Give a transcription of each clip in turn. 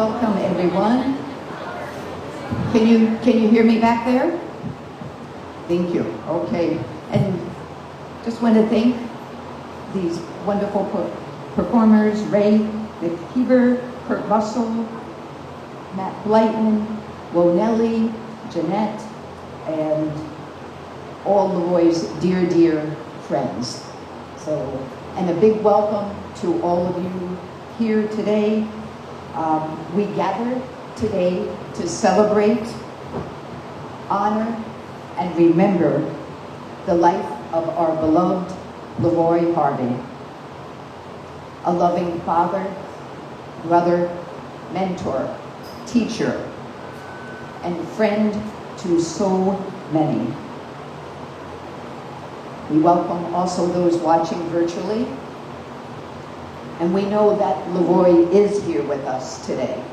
Welcome, everyone. Can you hear me back there? Thank you. Okay. And just want to thank these wonderful performers, Ray McKeever, Kurt Russell, Matt Blyton, Wonelli, Jeanette, and all LeRoy's dear, dear friends. So, and a big welcome to all of you here today. We gather today to celebrate, honor, and remember the life of our beloved LeRoy Harvey, a loving father, brother, mentor, teacher, and friend to so many. We welcome also those watching virtually, and we know that LeRoy is here with us today,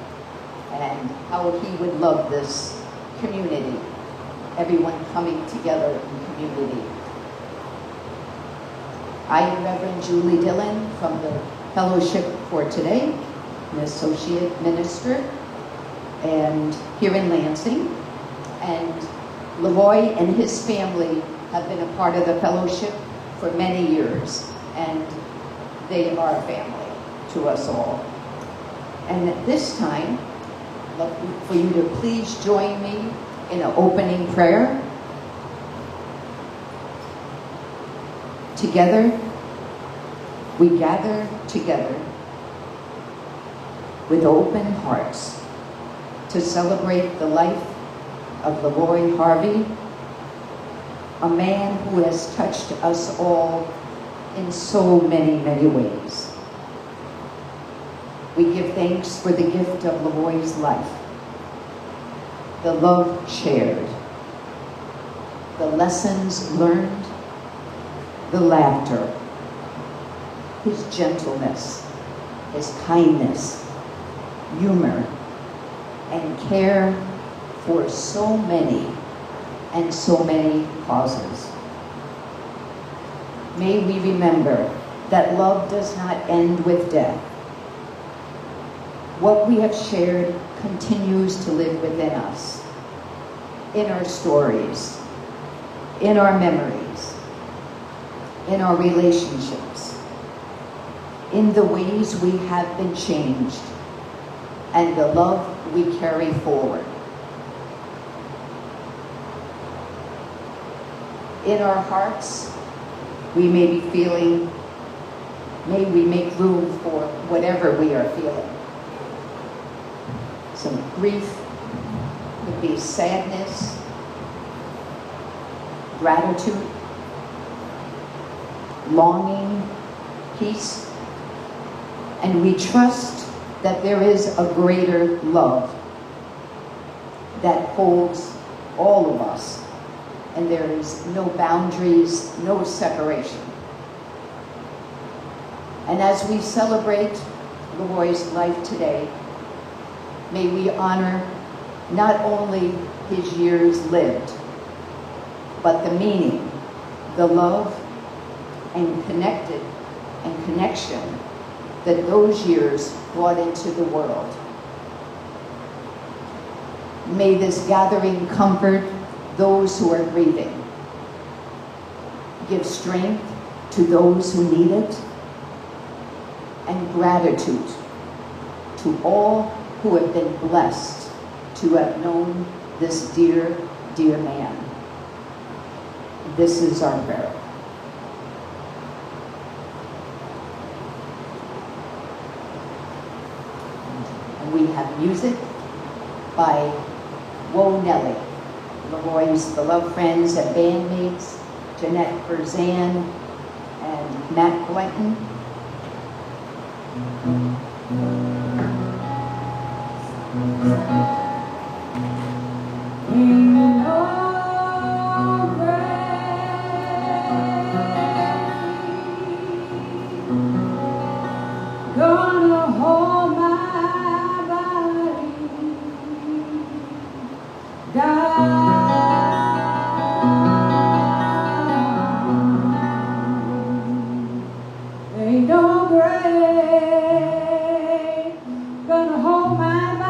and how he would love this community, everyone coming together in community. I am Reverend Julie Dillon from the Fellowship for today, an associate minister, and here in Lansing. And LeRoy and his family have been a part of the fellowship for many years, and they are family to us all. And at this time, I'd love for you to please join me in an opening prayer. Together, we gather together with open hearts to celebrate the life of LeRoy Harvey, a man who has touched us all in so many, many ways. We give thanks for the gift of LeRoy's life, the love shared, the lessons learned, the laughter, his gentleness, his kindness, humor, and care for so many and so many causes. May we remember that love does not end with death. What we have shared continues to live within us, in our stories, in our memories, in our relationships, in the ways we have been changed, and the love we carry forward. In our hearts, we may be feeling, may we make room for whatever we are feeling. Some grief, could be sadness, gratitude, longing, peace, and we trust that there is a greater love that holds all of us, and there is no boundaries, no separation. And as we celebrate LeRoy's life today, may we honor not only his years lived, but the meaning, the love, and connection that those years brought into the world. May this gathering comfort those who are grieving, give strength to those who need it, and gratitude to all who have been blessed to have known this dear, dear man. This is our prayer. And we have music by Wonelli, LeRoy's beloved friends and bandmates, Jeanette Berzan and Matt Blyton. Gonna hold my body down. Ain't no grave gonna hold my body.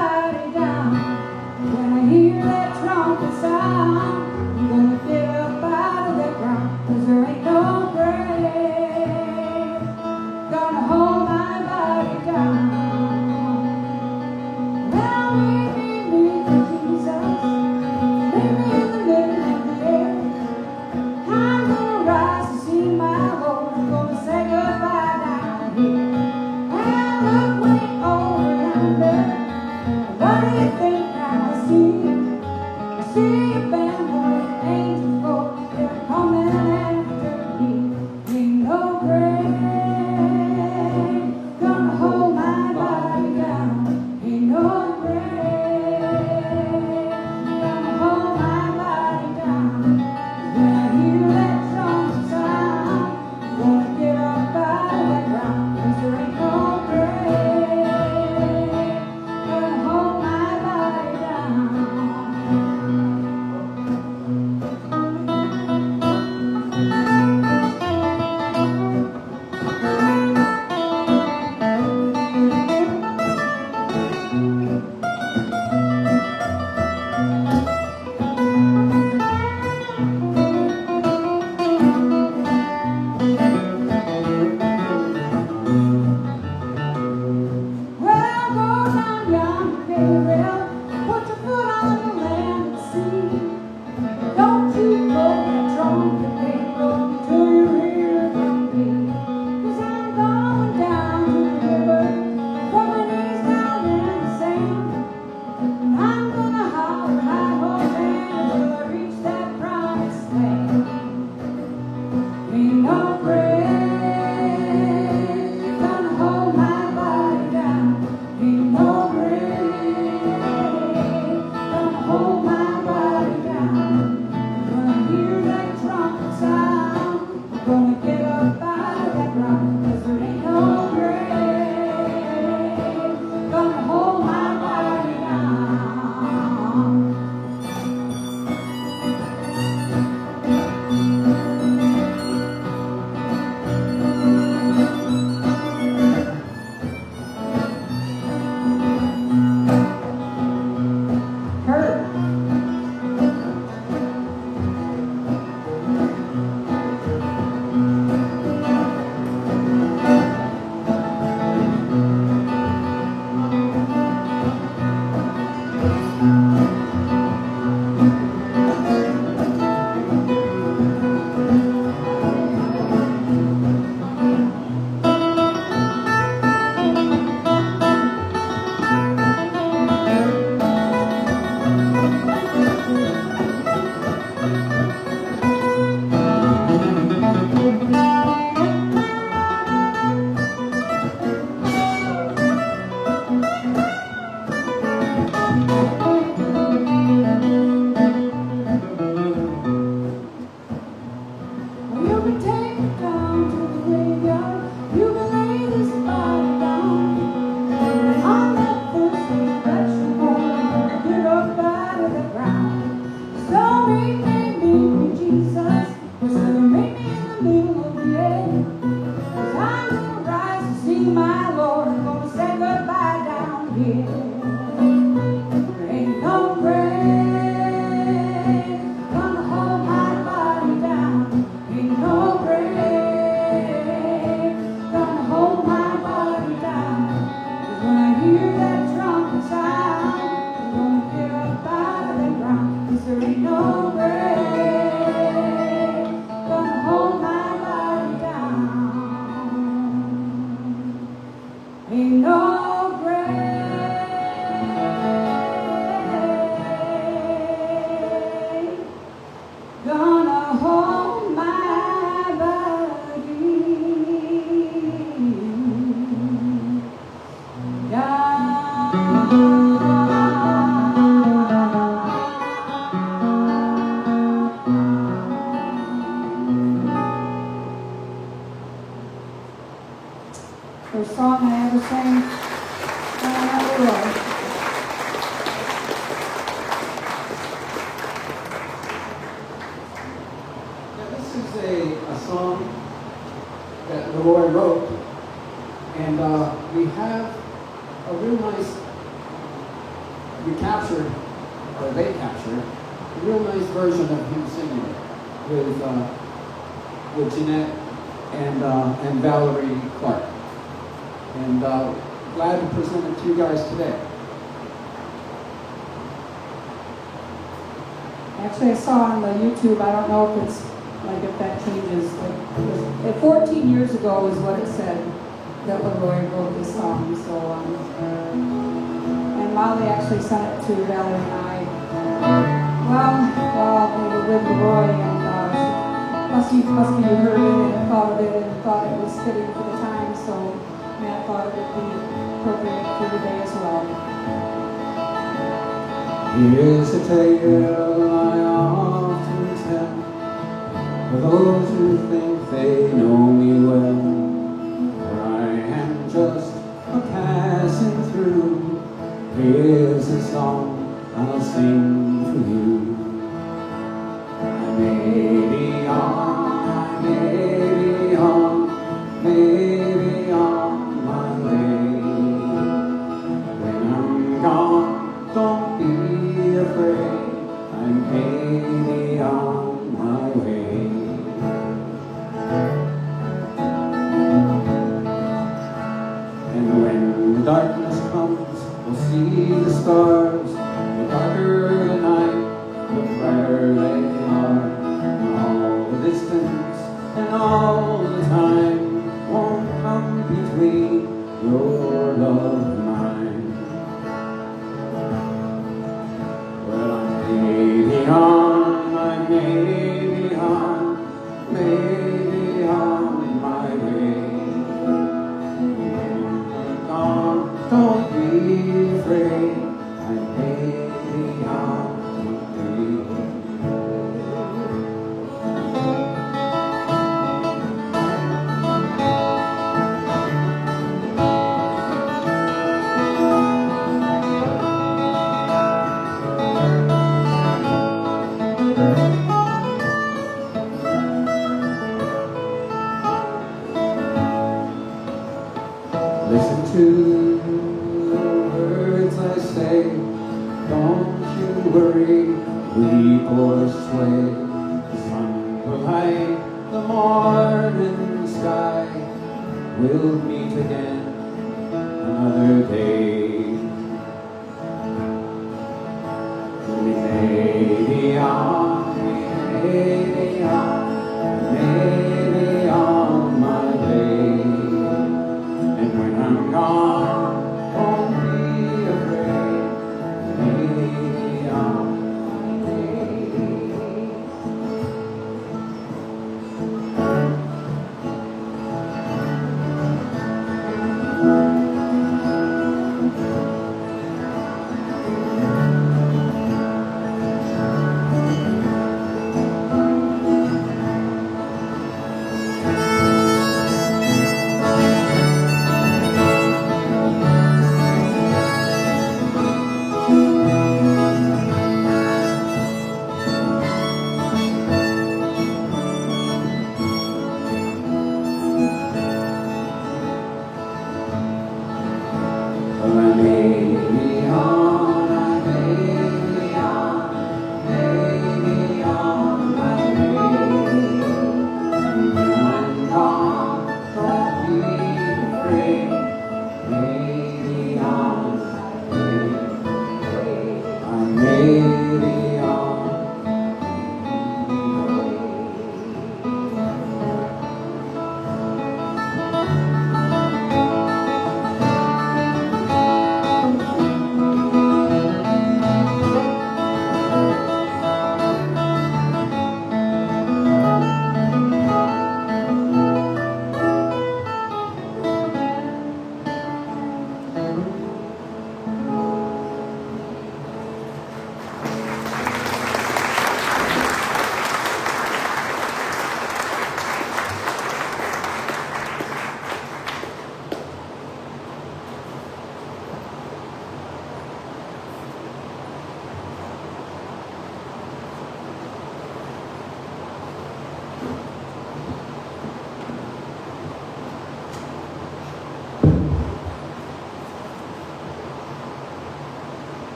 my Lord, I'm gonna say goodbye down here. There ain't no grave gonna hold my body down. Ain't no grave gonna hold my body down. 'Cause when I hear that trumpet sound, I'm gonna get up out of the ground. 'Cause there ain't no grave gonna hold my body down. Ain't no grave gonna hold my body First song I ever sang at LeRoy. Now, this is a song that LeRoy wrote, and we have a real nice, they captured a real nice version of him singing it with Jeanette and Valerie Clark. And glad to present it to you guys today. Actually, I saw on the YouTube, I don't know if it's, like, if that changes, like, 14 years ago is what it said, that LeRoy wrote this song, so, and Molly actually sent it to Valerie and I, well, we were with LeRoy, and, must be you heard it and thought of it and thought it was fitting for the time, so Matt thought it would be appropriate for today as well. Here's a tale I often tell for those who think they know me well, for I am just a passing through. Here's a song I'll sing for you. I may be on my way. When I'm gone, don't be afraid, I'm maybe on my way. And when the darkness comes, we'll see the stars. The darker the night, the brighter they are. All the distance and all the time won't come between your love and mine. Well, I may be on my way. When you're gone, don't be afraid, I may be on my way. Listen to the words I say, don't you worry, weep or sway. The sun will light the morning sky, we'll meet again another day. We may be on my way. And when I'm gone, don't be afraid, maybe on my way.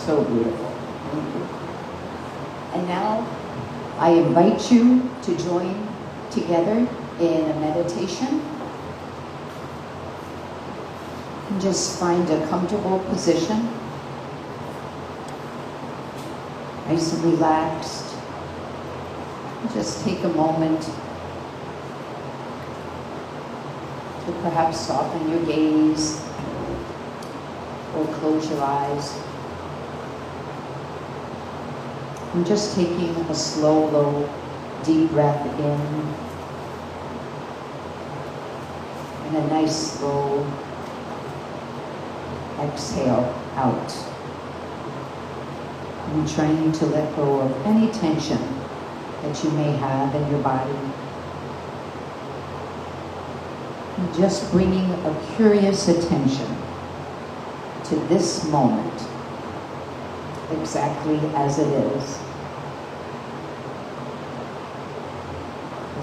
So beautiful. Thank you. And now I invite you to join together in a meditation. And just find a comfortable position. Nice and relaxed. Just take a moment to perhaps soften your gaze or close your eyes. And just taking a slow, low, deep breath in and a nice, slow exhale out. And trying to let go of any tension that you may have in your body. And just bringing a curious attention to this moment, exactly as it is.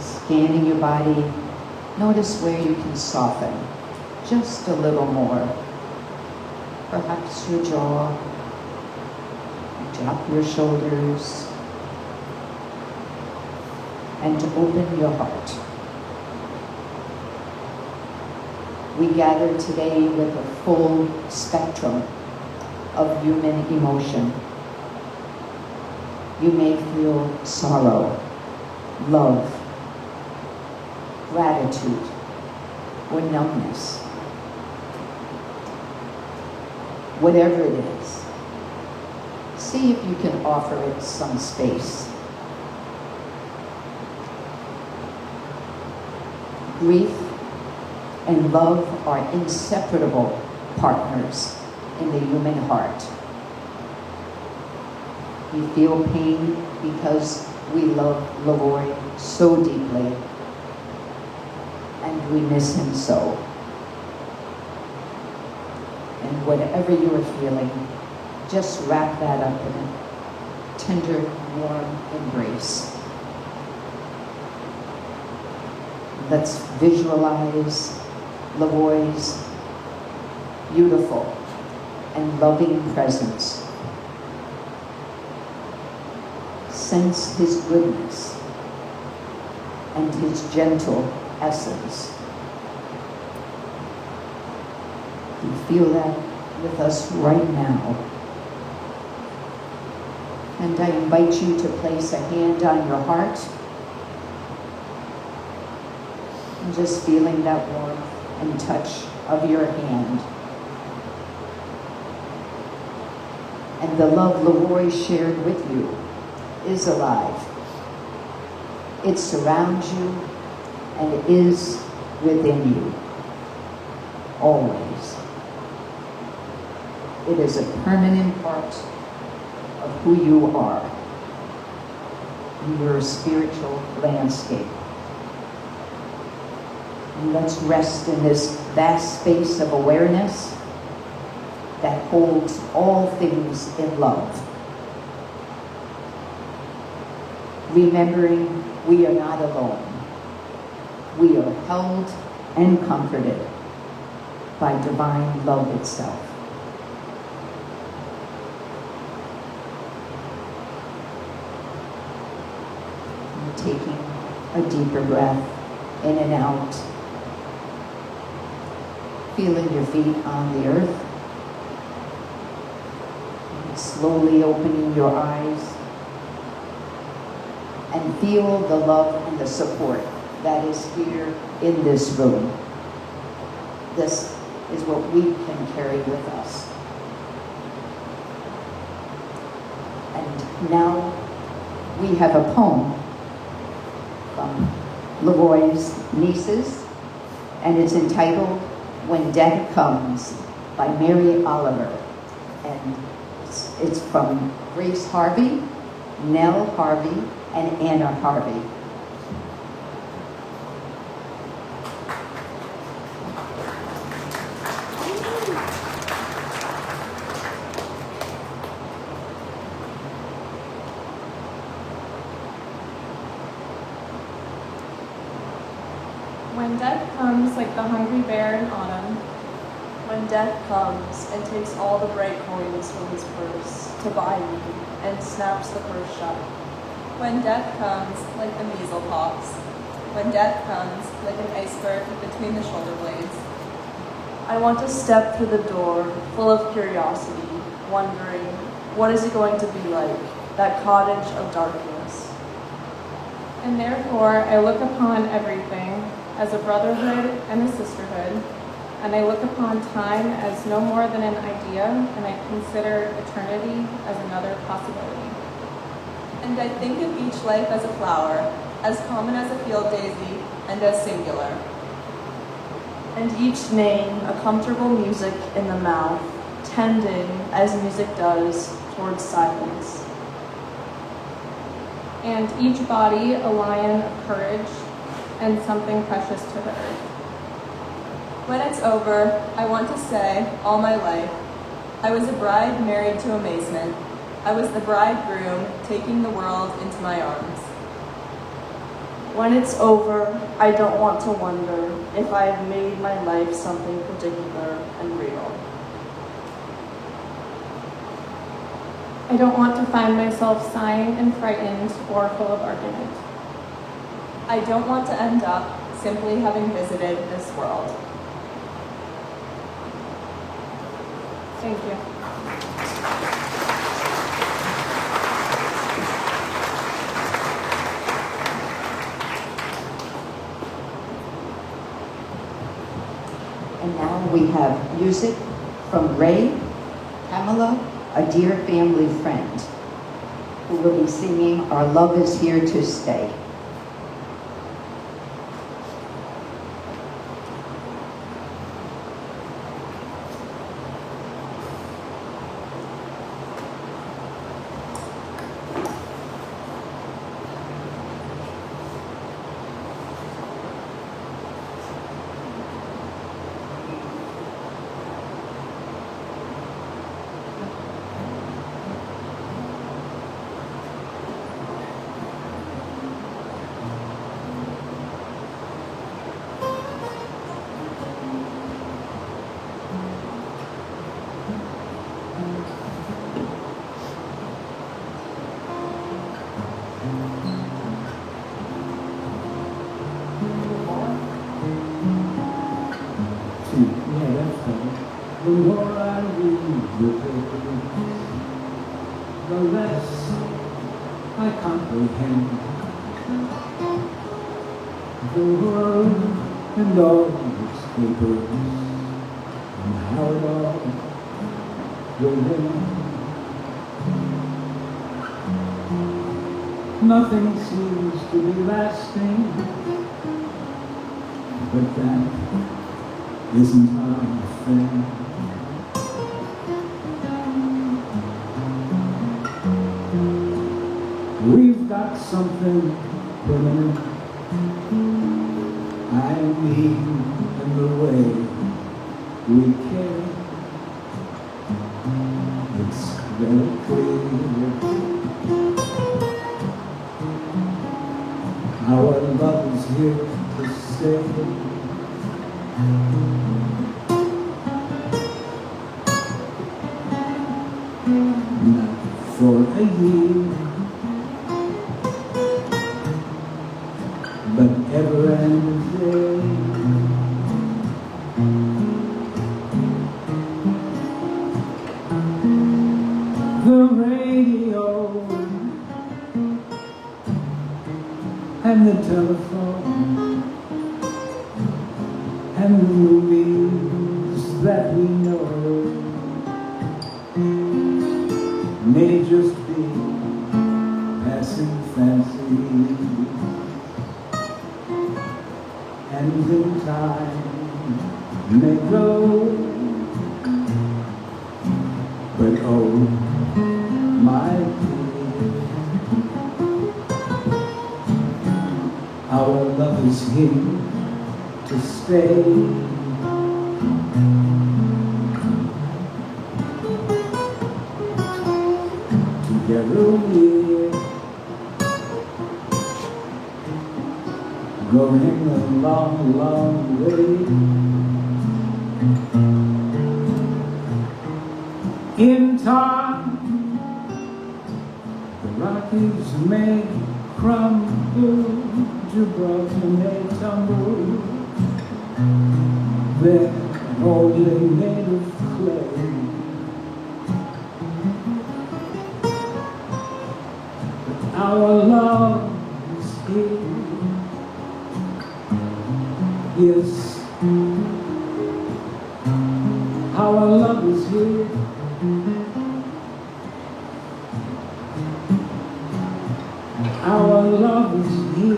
Scanning your body, notice where you can soften just a little more. Perhaps your jaw, drop your shoulders, and to open your heart. We gather today with a full spectrum of human emotion. You may feel sorrow, love, gratitude, or numbness. Whatever it is, see if you can offer it some space. Grief and love are inseparable partners in the human heart. We feel pain because we love LeRoy so deeply, and we miss him so. And whatever you are feeling, just wrap that up in a tender, warm embrace. Let's visualize LeRoy's beautiful and loving presence. Sense his goodness and his gentle essence. You feel that with us right now. And I invite you to place a hand on your heart. And just feeling that warmth and touch of your hand. And the love LeRoy shared with you is alive. It surrounds you and it is within you, always. It is a permanent part of who you are in your spiritual landscape. And let's rest in this vast space of awareness that holds all things in love. Remembering we are not alone. We are held and comforted by divine love itself. And taking a deeper breath in and out. Feeling your feet on the earth. And slowly opening your eyes. And feel the love and the support that is here in this room. This is what we can carry with us. And now we have a poem from LeRoy's nieces, and it's entitled When Death Comes by Mary Oliver. And it's from Grace Harvey, Nell Harvey, and Anna Harvey. When death comes like the hungry bear in autumn, when death comes and takes all the bright coins from his purse to buy me and snaps the purse shut. When death comes like the measles pox, when death comes like an iceberg between the shoulder blades, I want to step through the door full of curiosity, wondering, what is it going to be like, that cottage of darkness? And therefore, I look upon everything as a brotherhood and a sisterhood, and I look upon time as no more than an idea, and I consider eternity as another possibility. And I think of each life as a flower, as common as a field daisy, and as singular. And each name a comfortable music in the mouth, tending, as music does, towards silence. And each body a lion of courage and something precious to the earth. When it's over, I want to say, all my life, I was a bride married to amazement. I was the bridegroom taking the world into my arms. When it's over, I don't want to wonder if I have made my life something particular and real. I don't want to find myself sighing and frightened or full of argument. I don't want to end up simply having visited this world. Thank you. And now we have music from Ray, Pamela, a dear family friend, who will be singing Our Love is Here to Stay. The more I read the paper, the less I comprehend the world and all its papers and how it all will end. Nothing seems to be lasting, but that isn't my thing. We've got something permanent, I mean, in the way we care. It's very clear our love is here to stay. Not for a year, but ever and a day. The radio and the telephone and the movies that we know may just be passing fancies, and in time may go. But oh, my dear, our love is here to stay. Together we're going a long, long way. In time, the Rockies may crumble, Gibraltar may tumble. They're only made of clay. But our love is here. Yes, our love is here. Our love is here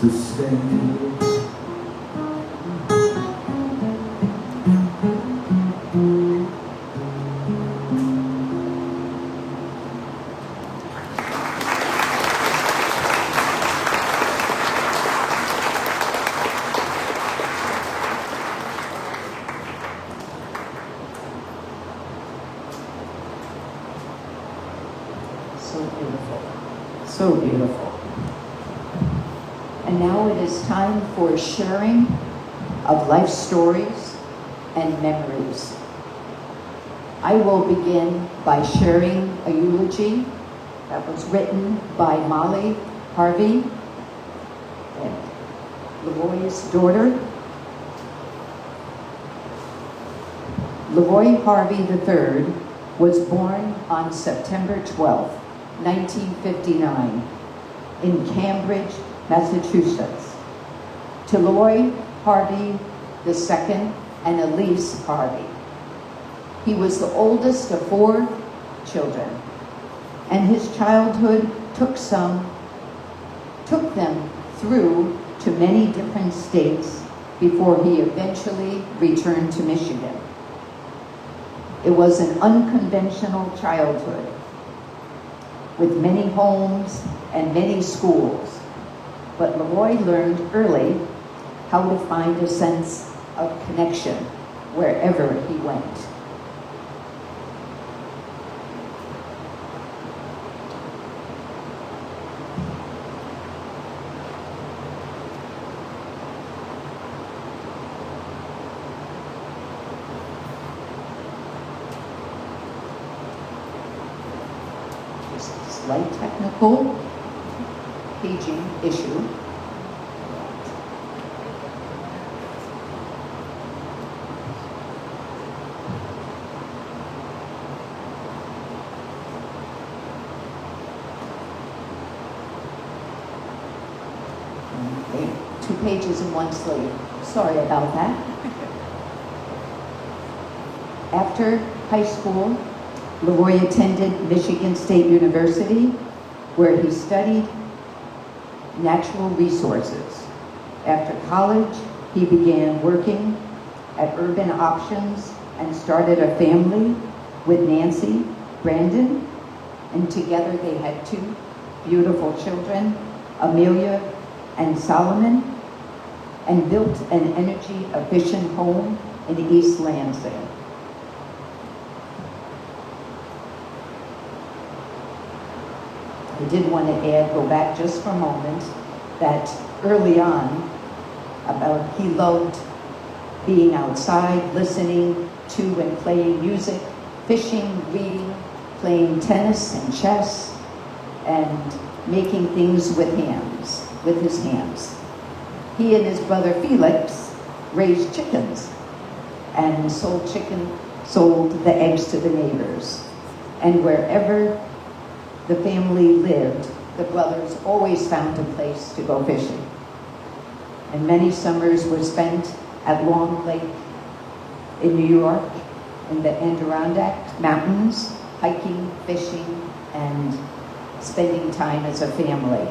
to stay. So beautiful. So beautiful. And now it is time for sharing of life stories and memories. I will begin by sharing a eulogy that was written by Molly Harvey, LeRoy's daughter. LeRoy Harvey III was born on September 12, 1959, in Cambridge, Massachusetts, to LeRoy Harvey II and Elise Harvey. He was the oldest of 4 children, and his childhood took them through to many different states before he eventually returned to Michigan. It was an unconventional childhood with many homes and many schools, but LeRoy learned early how to find a sense of connection wherever he went. Slight technical paging issue. Okay, 2 pages in 1 sleeve. Sorry about that. After high school, LeRoy attended Michigan State University, where he studied natural resources. After college, he began working at Urban Options and started a family with Nancy, Brandon, and together they had 2 beautiful children, Amelia and Solomon, and built an energy-efficient home in East Lansing. I did want to go back just for a moment, that early on, he loved being outside, listening to and playing music, fishing, reading, playing tennis and chess, and making things with his hands. He and his brother Felix raised chickens and sold the eggs to the neighbors. And wherever the family lived, the brothers always found a place to go fishing. And many summers were spent at Long Lake in New York, in the Adirondack Mountains, hiking, fishing, and spending time as a family.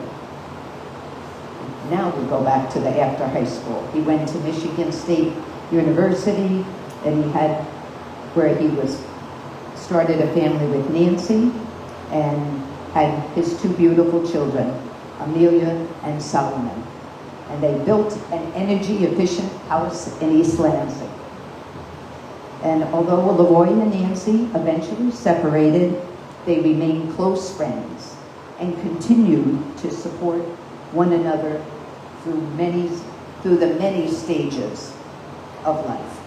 Now we go back to the after high school. He went to Michigan State University, and started a family with Nancy, and had his 2 beautiful children, Amelia and Solomon. And they built an energy-efficient house in East Lansing. And although LeRoy and Nancy eventually separated, they remained close friends and continued to support one another through the many stages of life.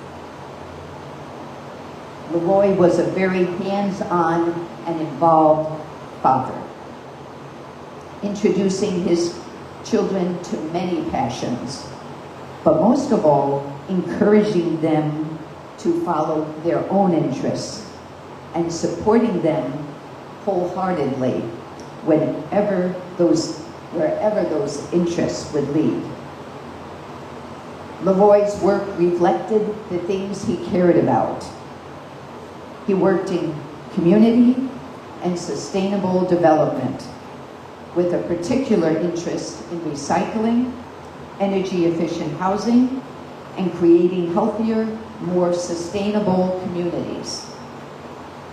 LeRoy was a very hands-on and involved father, introducing his children to many passions, but most of all, encouraging them to follow their own interests and supporting them wholeheartedly wherever those interests would lead. LeRoy's work reflected the things he cared about. He worked in community and sustainable development with a particular interest in recycling, energy-efficient housing, and creating healthier, more sustainable communities.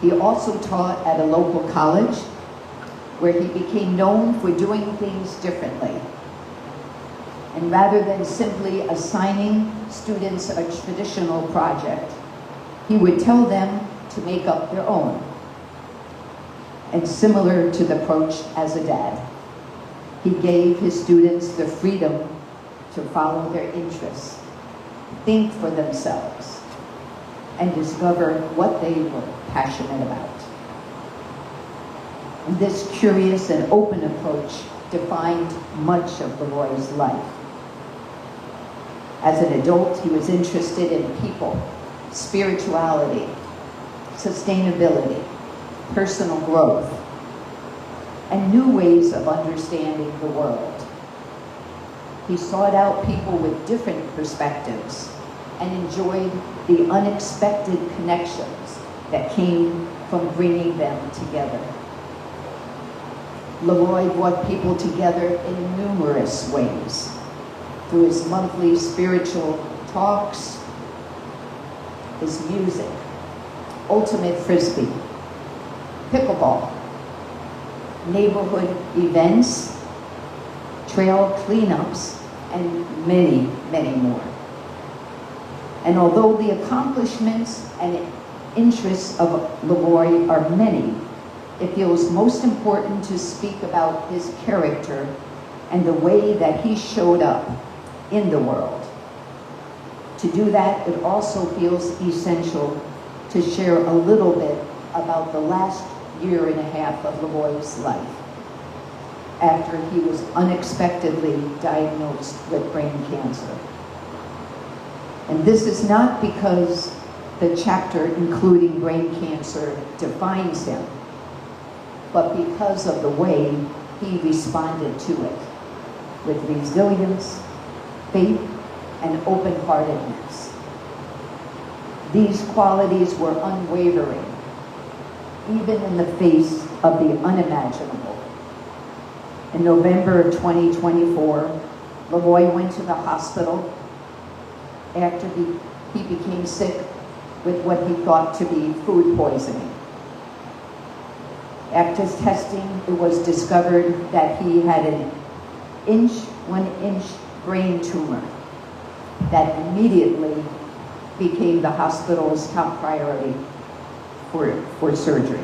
He also taught at a local college where he became known for doing things differently. And rather than simply assigning students a traditional project, he would tell them to make up their own. And similar to the approach as a dad, he gave his students the freedom to follow their interests, think for themselves, and discover what they were passionate about. And this curious and open approach defined much of LeRoy's life. As an adult, he was interested in people, spirituality, sustainability, personal growth, and new ways of understanding the world. He sought out people with different perspectives and enjoyed the unexpected connections that came from bringing them together. LeRoy brought people together in numerous ways through his monthly spiritual talks, his music, ultimate frisbee, pickleball, neighborhood events, trail cleanups, and many, many more. And although the accomplishments and interests of LeRoy are many, it feels most important to speak about his character and the way that he showed up in the world. To do that, it also feels essential to share a little bit about the last year and a half of LeRoy's life after he was unexpectedly diagnosed with brain cancer. And this is not because the chapter including brain cancer defines him, but because of the way he responded to it with resilience, faith, and open-heartedness. These qualities were unwavering, even in the face of the unimaginable. In November of 2024, LeRoy went to the hospital after he became sick with what he thought to be food poisoning. After testing, it was discovered that he had an 1-inch brain tumor that immediately became the hospital's top priority for surgery.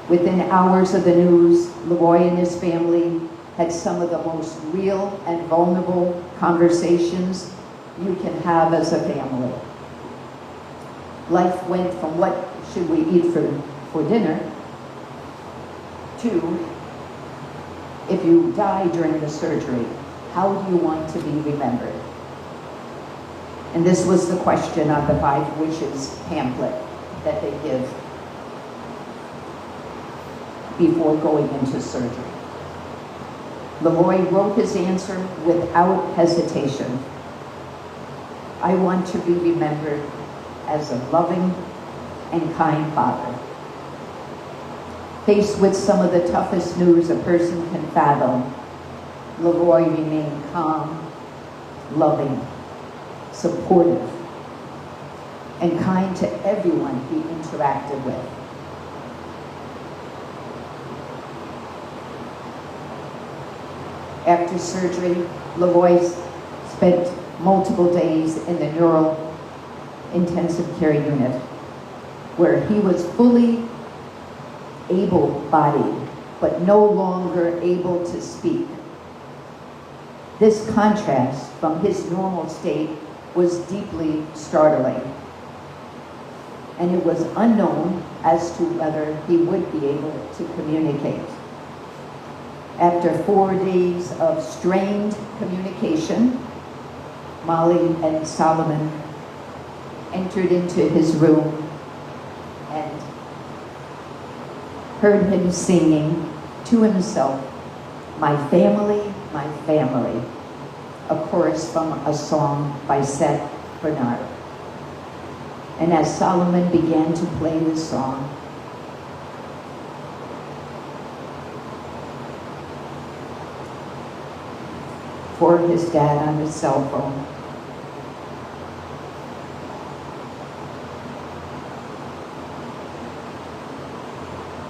Within hours of the news, LeRoy and his family had some of the most real and vulnerable conversations you can have as a family. Life went from what should we eat for dinner to, if you die during the surgery, how do you want to be remembered? And this was the question on the 5 wishes pamphlet that they give before going into surgery. LeRoy wrote his answer without hesitation. I want to be remembered as a loving and kind father. Faced with some of the toughest news a person can fathom, LeRoy remained calm, loving, supportive, and kind to everyone he interacted with. After surgery, LeRoy spent multiple days in the neural intensive care unit, where he was fully able-bodied, but no longer able to speak. This contrast from his normal state was deeply startling. and it was unknown as to whether he would be able to communicate. After 4 days of strained communication, Molly and Solomon entered into his room and heard him singing to himself, my family, a chorus from a song by Seth Bernard. And as Solomon began to play the song, for his dad on his cell phone,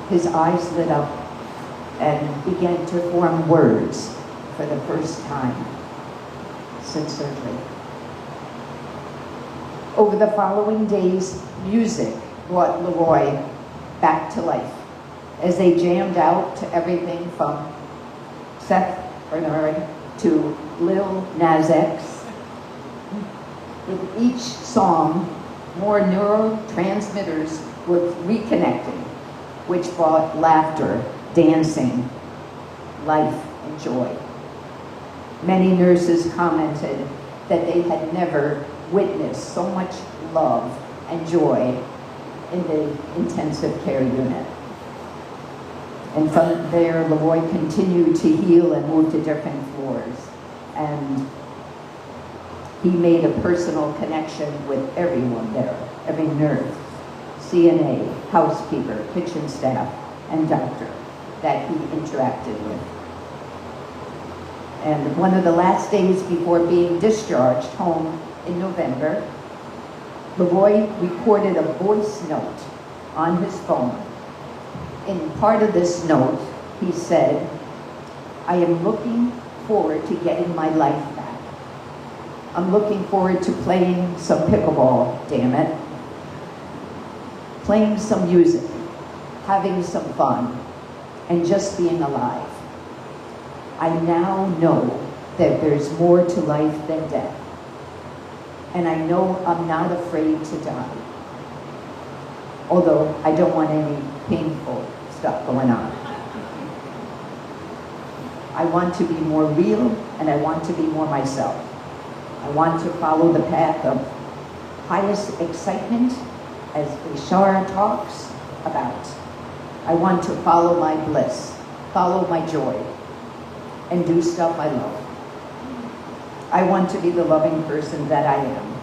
his eyes lit up and began to form words for the first time since surgery. Over the following days, music brought LeRoy back to life as they jammed out to everything from Seth Bernard to Lil Nas X. With each song, more neurotransmitters were reconnecting, which brought laughter, dancing, life, and joy. Many nurses commented that they had never witnessed so much love and joy in the intensive care unit. And from there, LeRoy continued to heal and move to different floors. And he made a personal connection with everyone there, every nurse, CNA, housekeeper, kitchen staff, and doctor that he interacted with. And one of the last days before being discharged home in November, LeRoy recorded a voice note on his phone. In part of this note, he said, I am looking forward to getting my life back. I'm looking forward to playing some pickleball, damn it. Playing some music, having some fun, and just being alive. I now know that there's more to life than death. And I know I'm not afraid to die. Although I don't want any painful stuff going on. I want to be more real, and I want to be more myself. I want to follow the path of highest excitement, as Bashar talks about. I want to follow my bliss, follow my joy, and do stuff I love. I want to be the loving person that I am,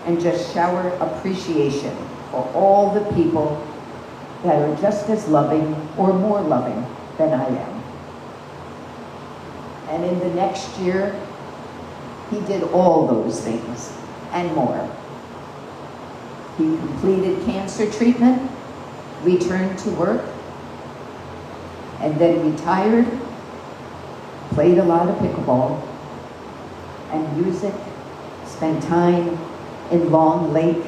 and just shower appreciation for all the people that are just as loving or more loving than I am. And in the next year, he did all those things and more. He completed cancer treatment, returned to work, and then retired, played a lot of pickleball and music, spent time in Long Lake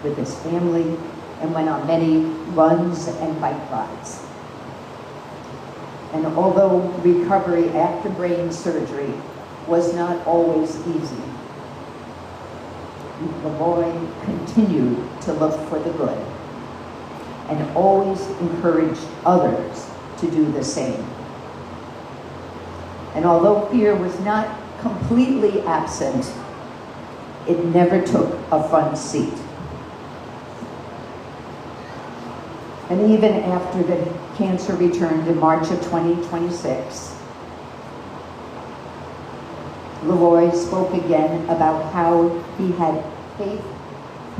with his family, and went on many runs and bike rides. And although recovery after brain surgery was not always easy, LeRoy continued to look for the good and always encouraged others to do the same. And although fear was not completely absent, it never took a front seat. And even after the cancer returned in March of 2026, LeRoy spoke again about how he had faith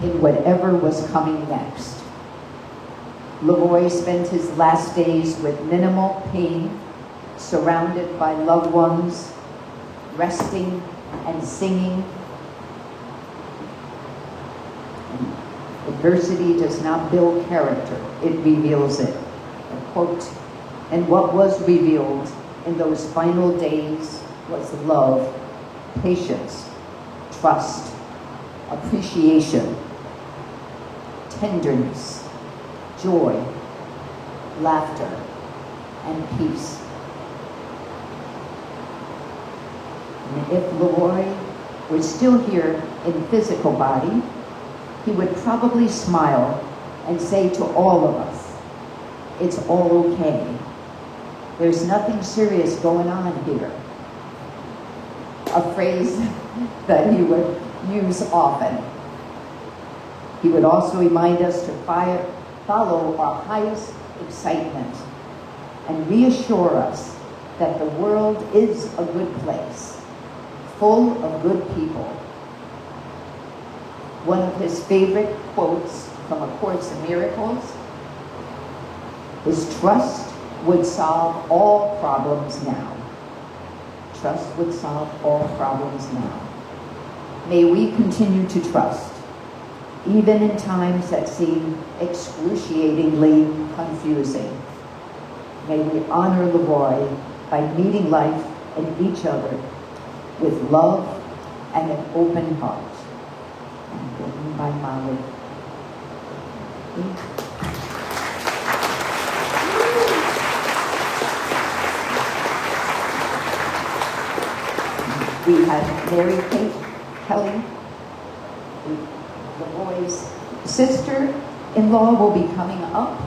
in whatever was coming next. LeRoy spent his last days with minimal pain, surrounded by loved ones, resting and singing. Adversity does not build character, it reveals it. A quote, and what was revealed in those final days was love, patience, trust, appreciation, tenderness, joy, laughter, and peace. And if LeRoy were still here in physical body, he would probably smile and say to all of us, "It's all okay. There's nothing serious going on here." A phrase that he would use often. He would also remind us to follow our highest excitement and reassure us that the world is a good place, full of good people. One of his favorite quotes from A Course in Miracles is, "Trust would solve all problems now." Trust would solve all problems now. May we continue to trust, even in times that seem excruciatingly confusing. May we honor LeRoy by meeting life and each other with love and an open heart. And written by Molly. We have Mary Kate Kelly, LeRoy's sister-in-law, will be coming up.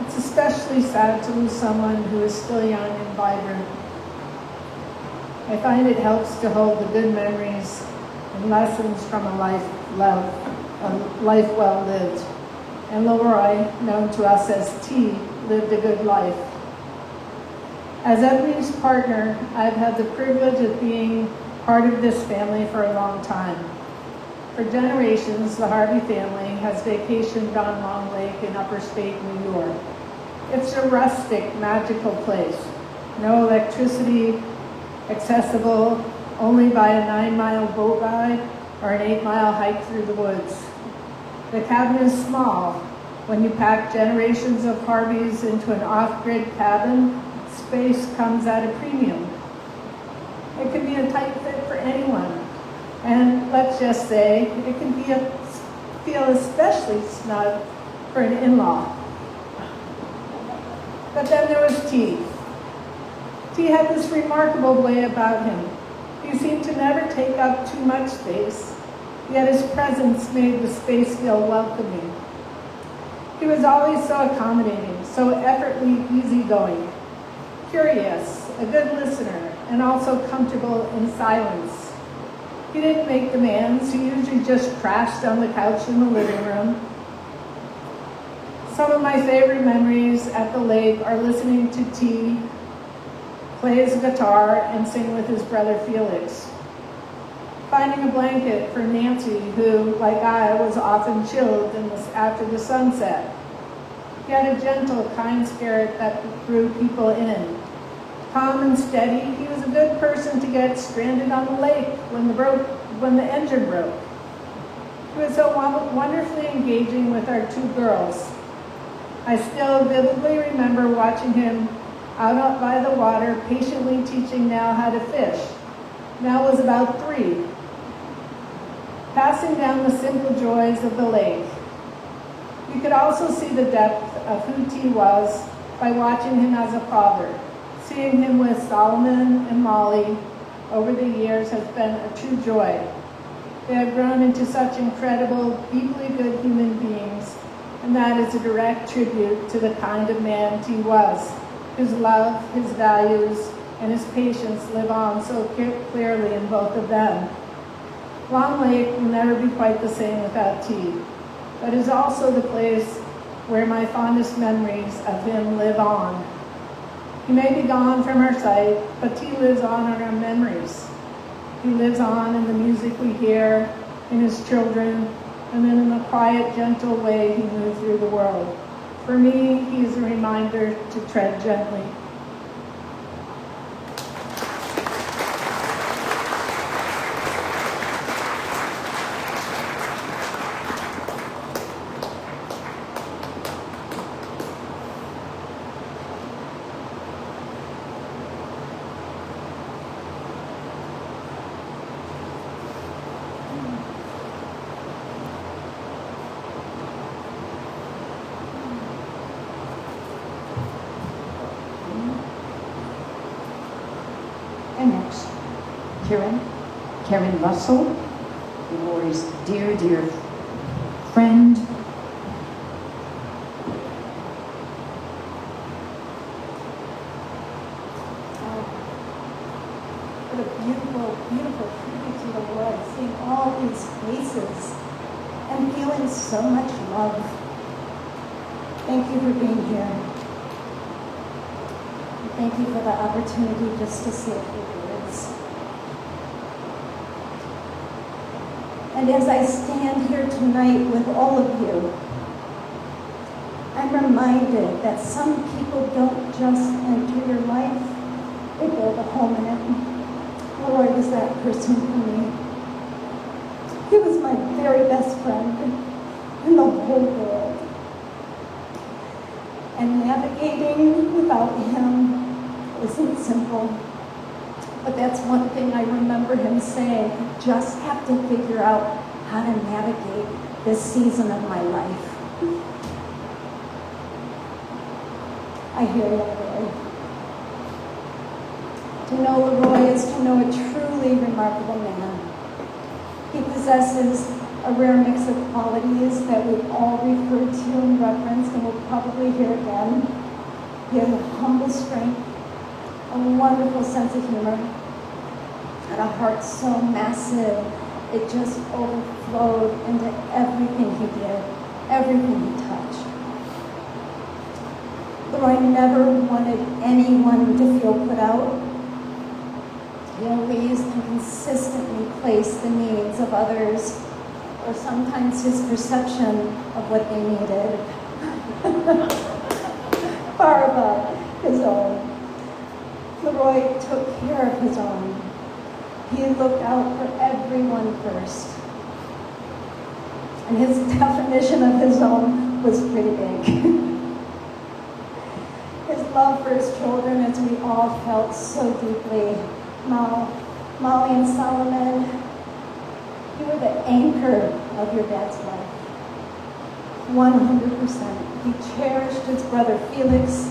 It's especially sad to lose someone who is still young and vibrant. I find it helps to hold the good memories and lessons from a life well lived. And LeRoy, known to us as T, lived a good life. As Ebony's partner, I've had the privilege of being part of this family for a long time. For generations, the Harvey family has vacationed on Long Lake in upper state New York. It's a rustic, magical place. No electricity, accessible only by a 9-mile boat ride or an 8-mile hike through the woods. The cabin is small. When you pack generations of Harveys into an off-grid cabin, space comes at a premium. It can be a tight fit for anyone. And let's just say, it can feel especially snug for an in-law. But then there was T. T had this remarkable way about him. He seemed to never take up too much space, yet his presence made the space feel welcoming. He was always so accommodating, so effortlessly easygoing, curious, a good listener, and also comfortable in silence. He didn't make demands. He usually just crashed on the couch in the living room. Some of my favorite memories at the lake are listening to T play his guitar and sing with his brother Felix. Finding a blanket for Nancy, who, like I, was often chilled after the sunset. He had a gentle, kind spirit that drew people in. Calm and steady, he was a good person to get stranded on the lake when the engine broke. He was so wonderfully engaging with our 2 girls. I still vividly remember watching him out by the water, patiently teaching Nell how to fish. Nell was about 3. Passing down the simple joys of the lake. You could also see the depth of who T was by watching him as a father. Seeing him with Solomon and Molly over the years has been a true joy. They have grown into such incredible, deeply good human beings, and that is a direct tribute to the kind of man T was. His love, his values, and his patience live on so clearly in both of them. Long Lake will never be quite the same without T, but is also the place where my fondest memories of him live on. He may be gone from our sight, but T lives on in our memories. He lives on in the music we hear, in his children, and then in the quiet, gentle way he moved through the world. For me, he is a reminder to tread gently. Karen Russell, LeRoy's dear, dear friend. What a beautiful, beautiful tribute to LeRoy, seeing all these faces and feeling so much love. Thank you for being here. And thank you for the opportunity just to say a few words. And as I stand here tonight with all of you, I'm reminded that some people don't just enter your life, they build a home in it. LeRoy was that person for me. He was my very best friend in the whole world. And navigating without him isn't simple. But that's one thing I remember him saying, you just have to figure out how to navigate this season of my life. I hear you, LeRoy. To know LeRoy is to know a truly remarkable man. He possesses a rare mix of qualities that we've all referred to and referenced and will probably hear again. He has a humble strength, a wonderful sense of humor, and a heart so massive it just overflowed into everything he did, everything he touched. LeRoy never wanted anyone to feel put out. He always and consistently placed the needs of others, or sometimes his perception of what they needed, far above his own. LeRoy took care of his own. He looked out for everyone first. And his definition of his own was pretty big. His love for his children, as we all felt so deeply. Molly and Solomon, you were the anchor of your dad's life. 100%. He cherished his brother Felix,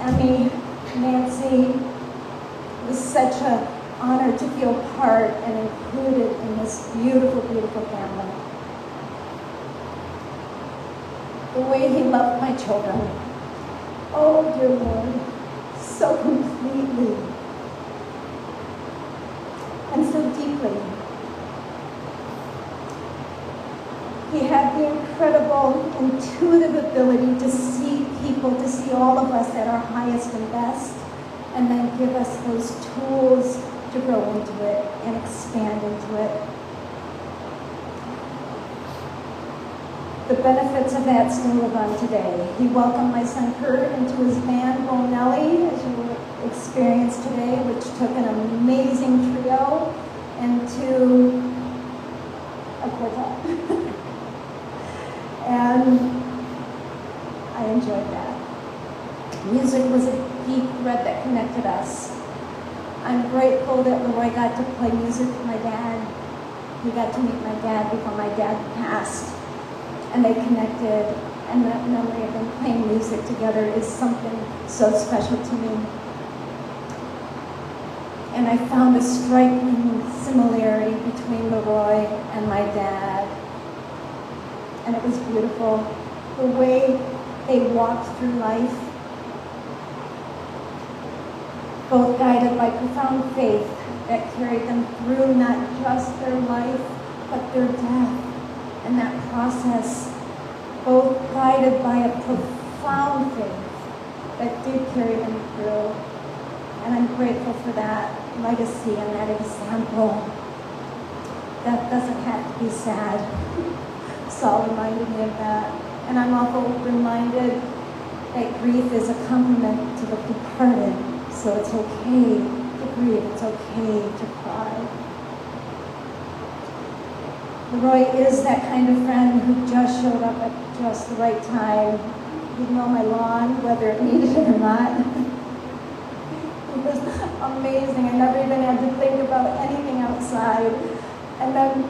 Emmy, Nancy. It was such an honor to feel part and included in this beautiful, beautiful family. The way he loved my children. Oh, dear Lord, so completely and so deeply. He had the incredible, intuitive ability to see people, to see all of us at our highest and best, and then give us those tools to grow into it and expand into it. The benefits of that still live on today. He welcomed my son Kurt into his band, Bonelli, as you will experience today, which took an amazing trio into a quartet. And I enjoyed that. Music was a deep thread that connected us. I'm grateful that LeRoy got to play music with my dad. He got to meet my dad before my dad passed. And they connected, and that memory of them playing music together is something so special to me. And I found a striking similarity between LeRoy and my dad. And it was beautiful. The way they walked through life, both guided by profound faith that carried them through not just their life, but their death. And that process, both guided by a profound faith that did carry them through. And I'm grateful for that legacy and that example. That doesn't have to be sad. Saul reminded me of that. And I'm also reminded that grief is a compliment to the departed. So it's okay to grieve, it's okay to cry. LeRoy is that kind of friend who just showed up at just the right time. He'd mow my lawn, whether it needed it or not. It was amazing. I never even had to think about anything outside. And then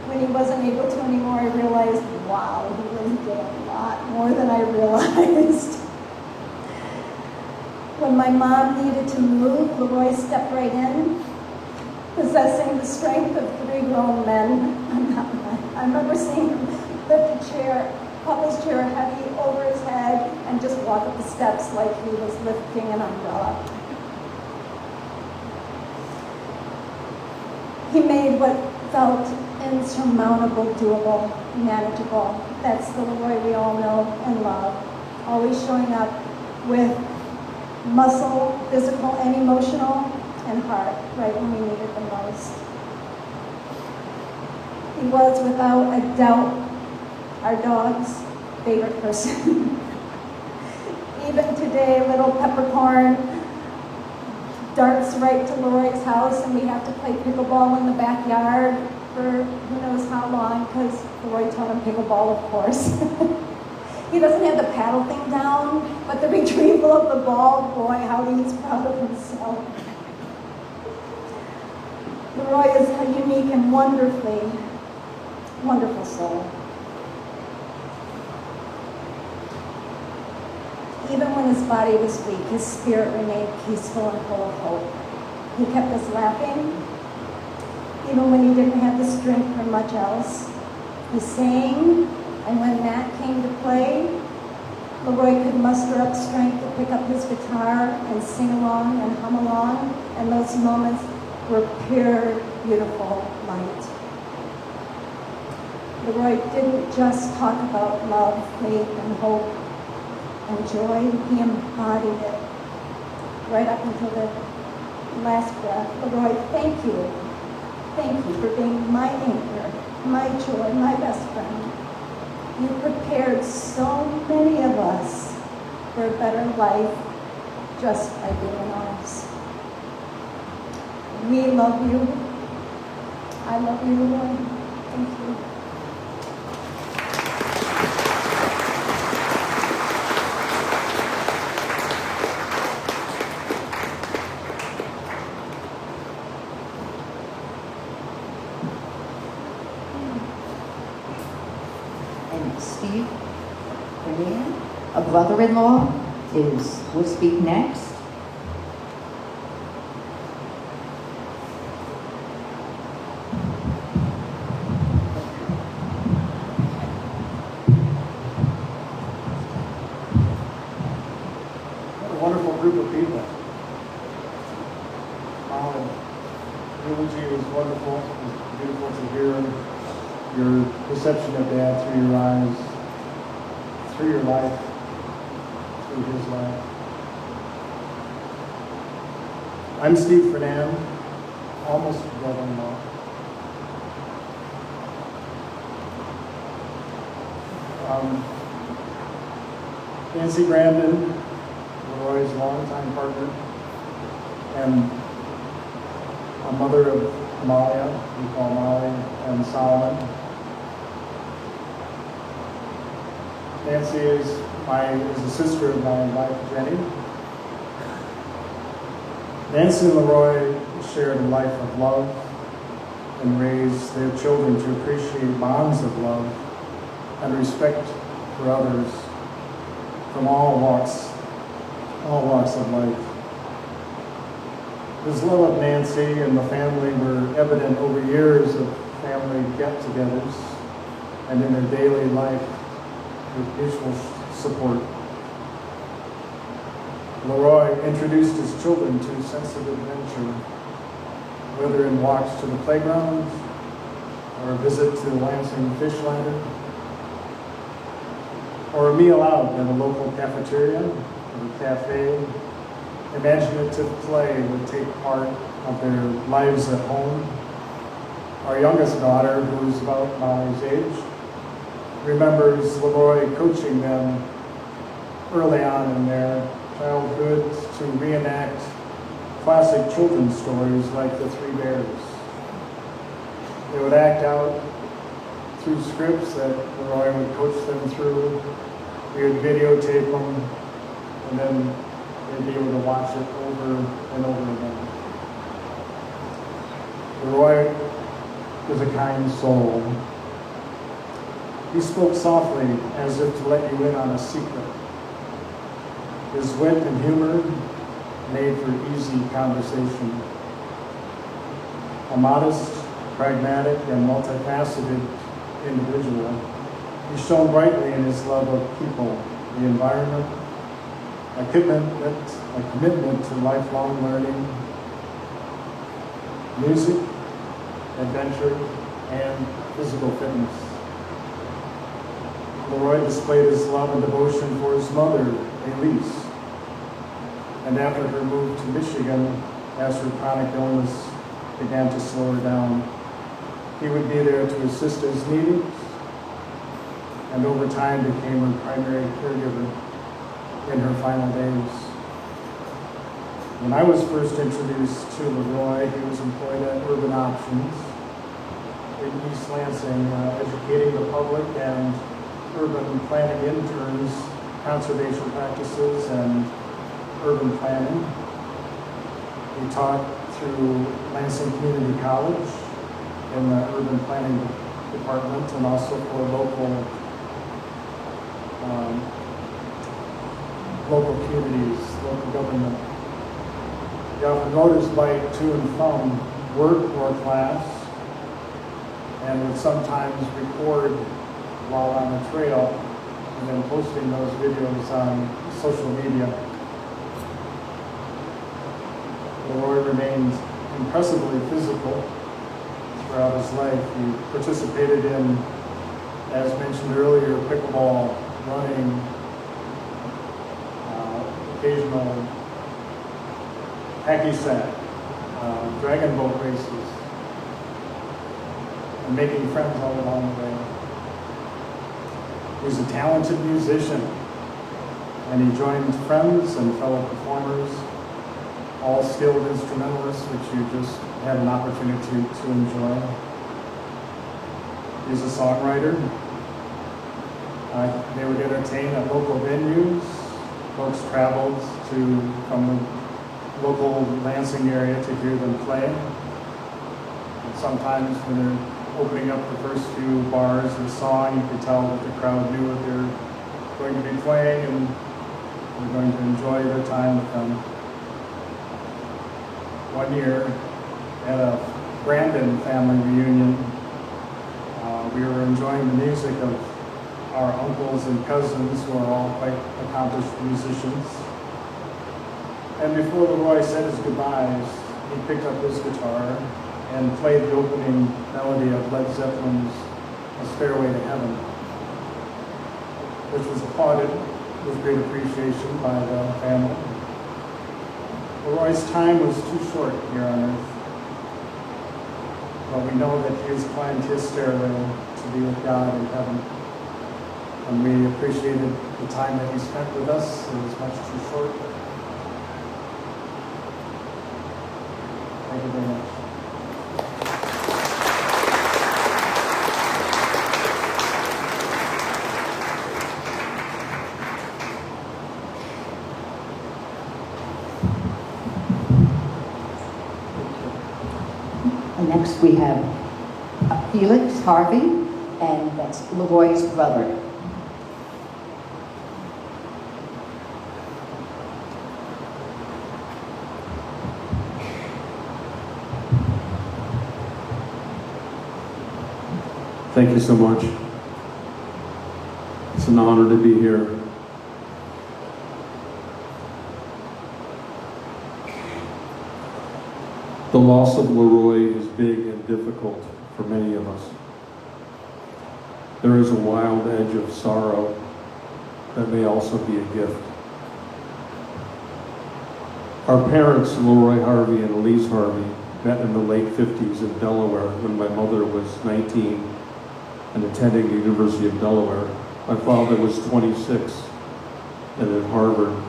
when he wasn't able to anymore, I realized, wow, he really did a lot more than I realized. When my mom needed to move, LeRoy stepped right in, possessing the strength of 3 grown men. I remember seeing him lift a chair, Papa's chair heavy over his head, and just walk up the steps like he was lifting an umbrella. He made what felt insurmountable doable, manageable. That's the LeRoy we all know and love. Always showing up with muscle, physical and emotional, and heart right when we needed the most. He was, without a doubt, our dog's favorite person. Even today, little Peppercorn darts right to LeRoy's house, and we have to play pickleball in the backyard for who knows how long, because LeRoy taught him pickleball, of course. He doesn't have the paddle thing down, but the retrieval of the ball, boy, how he's proud of himself. LeRoy is a unique and wonderful soul. Even when his body was weak, his spirit remained peaceful and full of hope. He kept us laughing, even when he didn't have the strength for much else. He sang, and when Matt came to play, LeRoy could muster up strength to pick up his guitar and sing along and hum along, and those moments were pure, beautiful light. LeRoy didn't just talk about love, faith, and hope, and joy. He embodied it right up until the last breath. LeRoy, thank you. Thank you for being my anchor, my joy, my best friend. You prepared so many of us for a better life just by being ours. We love you. I love you, LeRoy. Thank you. And Steve Fernand, a brother-in-law, will speak next. What a wonderful group of people. Eulogy was wonderful. It was beautiful to hear your perception of Dad through your eyes, through your life, through his life. I'm Steve Fernand, almost brother-in-law. Nancy Brandon, LeRoy's longtime partner, and a mother of Amalia, we call Molly, and Solomon. Nancy is a sister of my wife, Jenny. Nancy and LeRoy shared a life of love and raised their children to appreciate bonds of love and respect for others from all walks of life. His love of Nancy and the family were evident over years of family get-togethers and in their daily life with mutual support. LeRoy introduced his children to a sense of adventure, whether in walks to the playground or a visit to the Lansing Fish Ladder, or a meal out at a local cafeteria or cafe. Imaginative play would take part of their lives at home. Our youngest daughter, who's about Molly's age, remembers LeRoy coaching them early on in their childhood to reenact classic children's stories like The Three Bears. They would act out through scripts that LeRoy would coach them through. We would videotape them, and then they'd be able to watch it over and over again. LeRoy was a kind soul. He spoke softly as if to let you in on a secret. His wit and humor made for easy conversation. A modest, pragmatic, and multifaceted individual, he shone brightly in his love of people, the environment, a commitment to lifelong learning, music, adventure, and physical fitness. LeRoy displayed his love and devotion for his mother, Elise, and after her move to Michigan, as her chronic illness began to slow her down, he would be there to assist as needed, and over time became her primary caregiver in her final days. When I was first introduced to LeRoy, he was employed at Urban Options in East Lansing, educating the public and urban planning interns, conservation practices, and urban planning. He taught through Lansing Community College in the urban planning department, and also for local communities, local government. He often rode his bike to and from work or class, and would sometimes record while on the trail, and then posting those videos on social media. LeRoy remained impressively physical throughout his life. He participated in, as mentioned earlier, pickleball, running, occasional hacky sack, dragon boat races, and making friends all along the way. He was a talented musician, and he joined friends and fellow performers, all skilled instrumentalists, which you just had an opportunity to enjoy. He's a songwriter. They would entertain at local venues. Folks traveled from the local Lansing area to hear them play. And sometimes when they're opening up the first few bars or song, you could tell that the crowd knew what they're going to be playing and they're going to enjoy their time with them. One year at a Brandon family reunion, we were enjoying the music of our uncles and cousins, who are all quite accomplished musicians. And before LeRoy said his goodbyes, he picked up his guitar and played the opening melody of Led Zeppelin's A Stairway to Heaven, which was applauded with great appreciation by the family. LeRoy's time was too short here on earth, but we know that he has climbed his stairway to be with God in heaven. And we appreciated the time that he spent with us. It was much too short. Thank you very much. And next we have Felix Harvey, and that's LeRoy's brother. Thank you so much. It's an honor to be here. The loss of LeRoy is big and difficult for many of us. There is a wild edge of sorrow that may also be a gift. Our parents, LeRoy Harvey and Elise Harvey, met in the late 50s in Delaware when my mother was 19 and attending the University of Delaware. My father was 26 and at Harvard.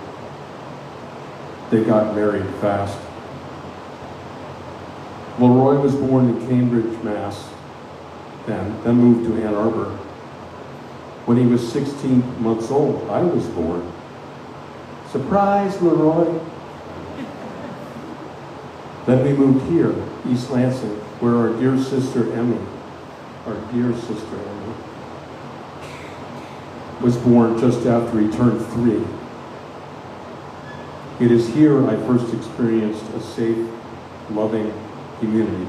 They got married fast. LeRoy was born in Cambridge, Mass, then moved to Ann Arbor. When he was 16 months old, I was born. Surprise, LeRoy! Then we moved here, East Lansing, where our dear sister Emmy, was born just after he turned 3. It is here I first experienced a safe, loving community.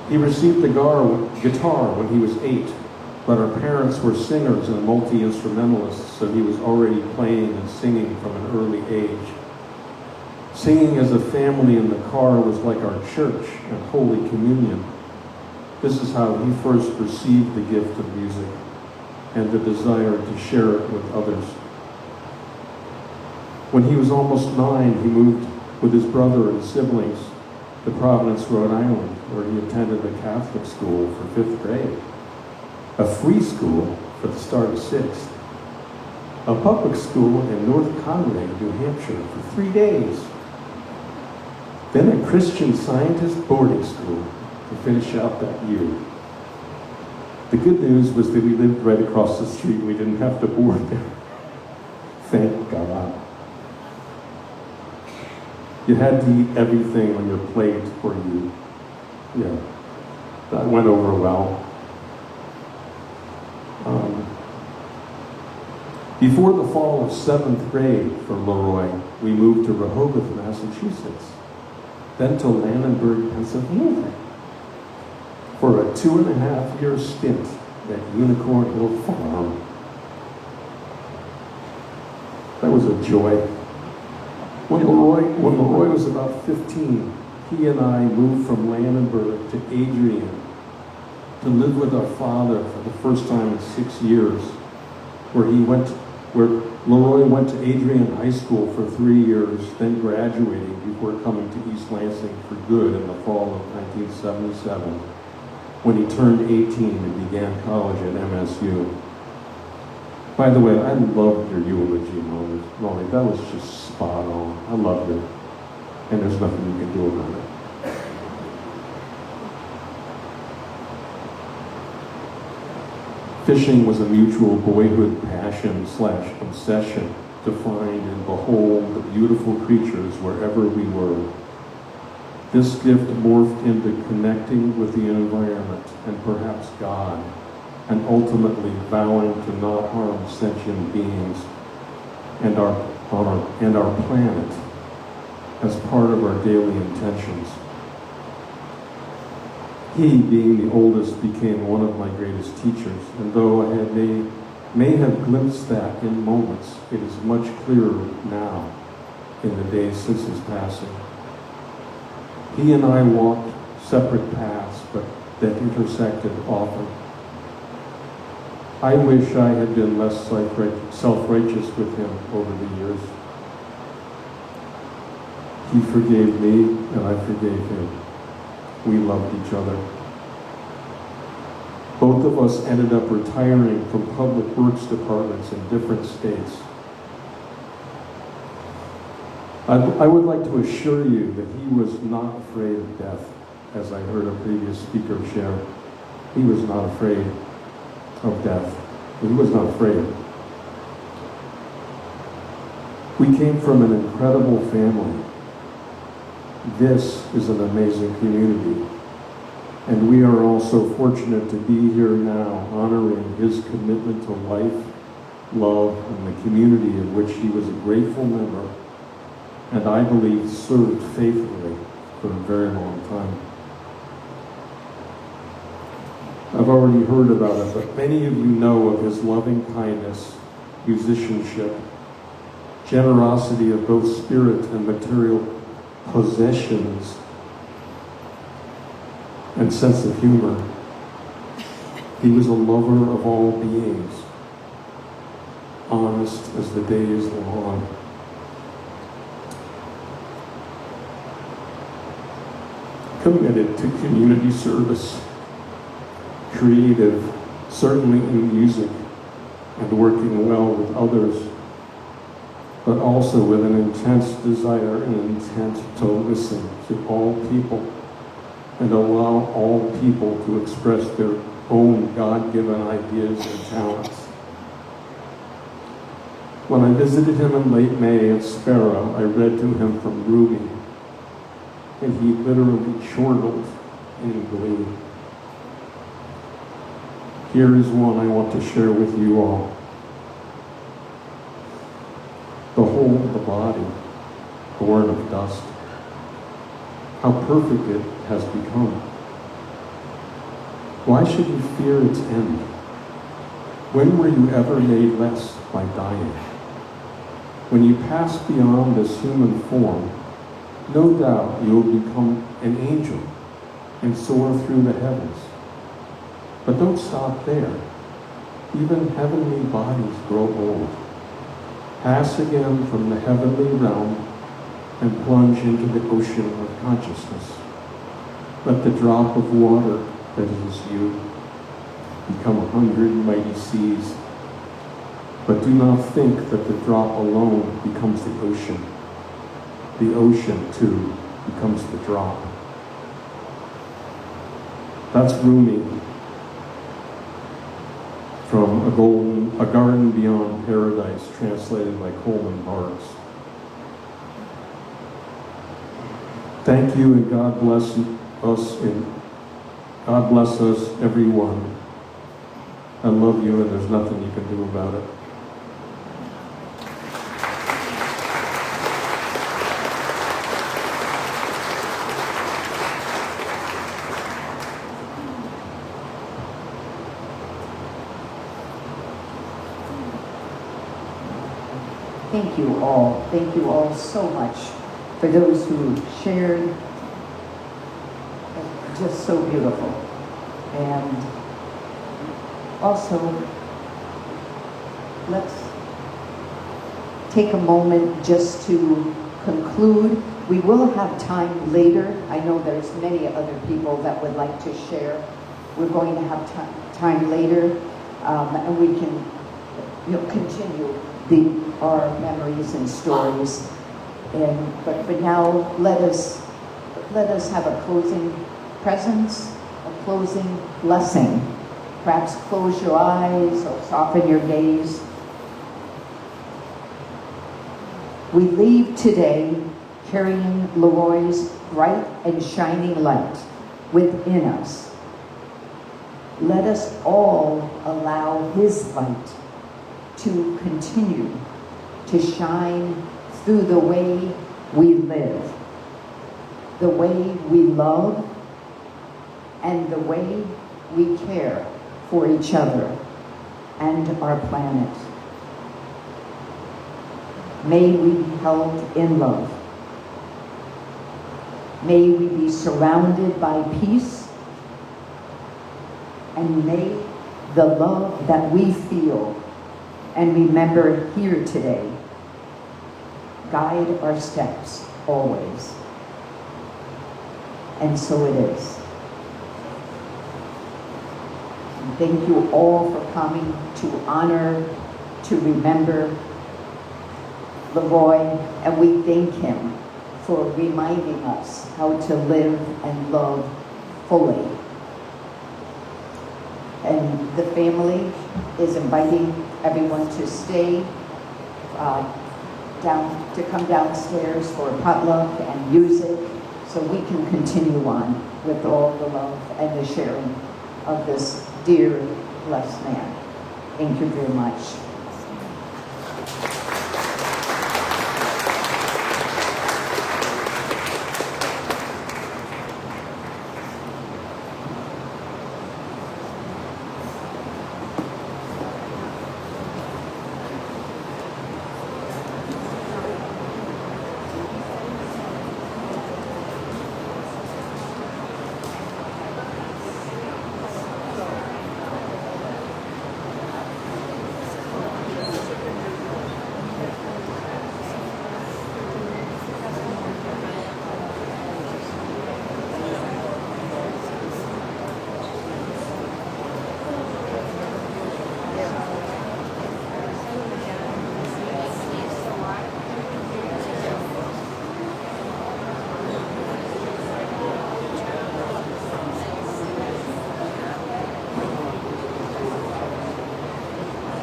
He received the guitar when he was 8, but our parents were singers and multi-instrumentalists, so he was already playing and singing from an early age. Singing as a family in the car was like our church and Holy Communion. This is how he first received the gift of music and the desire to share it with others. When he was almost 9, he moved with his brother and siblings to Providence, Rhode Island, where he attended a Catholic school for 5th grade, a free school for the start of 6th, a public school in North Conway, New Hampshire for 3 days, then a Christian Scientist boarding school to finish out that year. The good news was that we lived right across the street. We didn't have to board there. Thank God. You had to eat everything on your plate or you, that went over well. Before the fall of 7th grade for LeRoy, we moved to Rehoboth, Massachusetts, then to Landenberg, Pennsylvania, for a 2.5-year stint at Unicorn Hill Farm. That was a joy. When LeRoy was about 15, he and I moved from Landenberg to Adrian to live with our father for the first time in 6 years, where LeRoy went to Adrian High School for 3 years, then graduating before coming to East Lansing for good in the fall of 1977, when he turned 18 and began college at MSU. By the way, I loved your eulogy, Molly. That was just spot on. I loved it. And there's nothing you can do about it. Fishing was a mutual boyhood passion/obsession to find and behold the beautiful creatures wherever we were. This gift morphed into connecting with the environment and perhaps God, and ultimately vowing to not harm sentient beings and our planet as part of our daily intentions. He, being the oldest, became one of my greatest teachers, and though I may have glimpsed that in moments, it is much clearer now in the days since his passing. He and I walked separate paths, but that intersected often. I wish I had been less self-righteous with him over the years. He forgave me, and I forgave him. We loved each other. Both of us ended up retiring from public works departments in different states. I would like to assure you that he was not afraid of death, as I heard a previous speaker share. He was not afraid of death. He was not afraid. We came from an incredible family. This is an amazing community. And we are also fortunate to be here now, honoring his commitment to life, love, and the community of which he was a grateful member, and I believe served faithfully for a very long time. I've already heard about it, but many of you know of his loving kindness, musicianship, generosity of both spirit and material possessions, and sense of humor. He was a lover of all beings, honest as the day is long. Committed to community service, creative, certainly in music, and working well with others, but also with an intense desire and intent to listen to all people and allow all people to express their own God-given ideas and talents. When I visited him in late May at Sparrow, I read to him from Ruby, and he literally chortled in glee. Here is one I want to share with you all. The body, born of dust. How perfect it has become. Why should you fear its end? When were you ever made less by dying? When you pass beyond this human form, no doubt you will become an angel and soar through the heavens. But don't stop there. Even heavenly bodies grow old. Pass again from the heavenly realm and plunge into the ocean of consciousness. Let the drop of water that is you become 100 mighty seas. But do not think that the drop alone becomes the ocean. The ocean, too, becomes the drop. That's Rumi from A Garden Beyond Paradise, translated by Coleman Barks. Thank you, and God bless us, God bless us, everyone. I love you, and there's nothing you can do about it. Thank you all. Thank you all so much for those who shared. Just so beautiful. And also, let's take a moment just to conclude. We will have time later. I know there's many other people that would like to share. We're going to have time later, and we can continue our memories and stories. But for now, let us have a closing presence, a closing blessing. Perhaps close your eyes or soften your gaze. We leave today carrying LeRoy's bright and shining light within us. Let us all allow his light to continue to shine through the way we live, the way we love, and the way we care for each other and our planet. May we be held in love. May we be surrounded by peace, and may the love that we feel and remember here today guide our steps always. And so it is. And thank you all for coming to honor, to remember LeRoy, and we thank him for reminding us how to live and love fully. And the family is inviting everyone to stay, to come downstairs for potluck and music, so we can continue on with all the love and the sharing of this dear, blessed man. Thank you very much.